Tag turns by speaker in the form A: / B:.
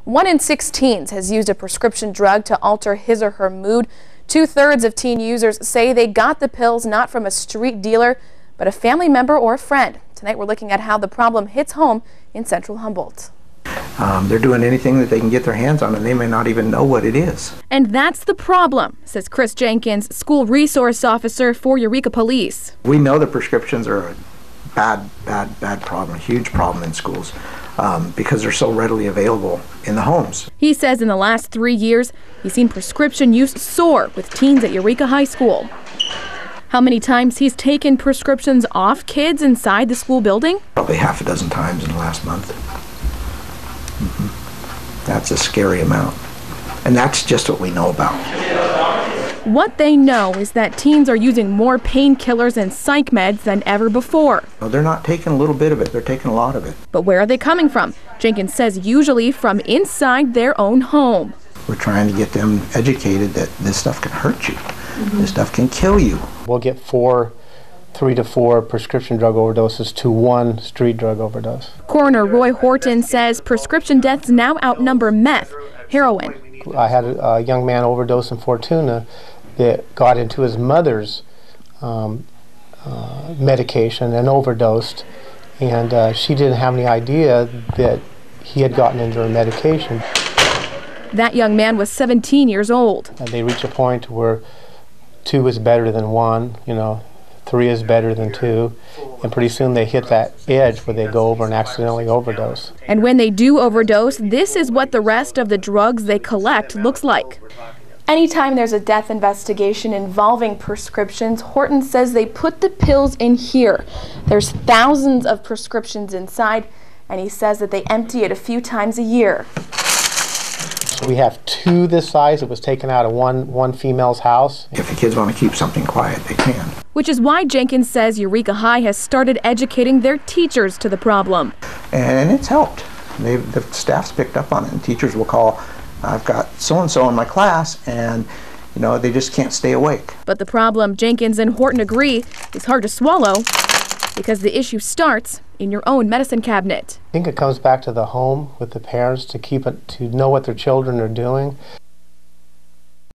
A: 1 in 6 teens has used a prescription drug to alter his or her mood. 2/3 of teen users say they got the pills not from a street dealer, but a family member or a friend. Tonight we're looking at how the problem hits home in central Humboldt.
B: They're doing anything that they can get their hands on, and they may not even know what it is.
A: And that's the problem, says Chris Jenkins, school resource officer for Eureka Police.
B: We know that prescriptions are a bad problem, a huge problem in schools because they're so readily available in the homes.
A: He says in the last 3 years, he's seen prescription use soar with teens at Eureka High School. How many times he's taken prescriptions off kids inside the school building?
B: Probably half a dozen times in the last month. That's a scary amount. And that's just what we know about.
A: What they know is that teens are using more painkillers and psych meds than ever before.
B: Well, they're not taking a little bit of it, they're taking a lot of it.
A: But where are they coming from? Jenkins says usually from inside their own home.
B: We're trying to get them educated that this stuff can hurt you. This stuff can kill you.
C: We'll get 3 to 4 prescription drug overdoses to 1 street drug overdose.
A: Coroner Roy Horton says prescription deaths now outnumber meth, heroin.
C: I had a young man overdose in Fortuna that got into his mother's medication and overdosed, and she didn't have any idea that he had gotten into her medication.
A: That young man was 17 years old.
C: And they reach a point where 2 is better than 1, 3 is better than 2, and pretty soon they hit that edge where they go over and accidentally overdose.
A: And when they do overdose, this is what the rest of the drugs they collect looks like. Anytime there's a death investigation involving prescriptions, Horton says they put the pills in here. There's thousands of prescriptions inside, and he says that they empty it a few times a year.
C: So we have 2 this size that was taken out of one female's house.
B: If the kids want to keep something quiet, they can.
A: Which is why Jenkins says Eureka High has started educating their teachers to the problem.
B: And it's helped. The staff's picked up on it, and teachers will call, I've got so-and-so in my class, and they just can't stay awake.
A: But the problem, Jenkins and Horton agree, is hard to swallow because the issue starts in your own medicine cabinet.
C: I think it comes back to the home with the parents to know what their children are doing.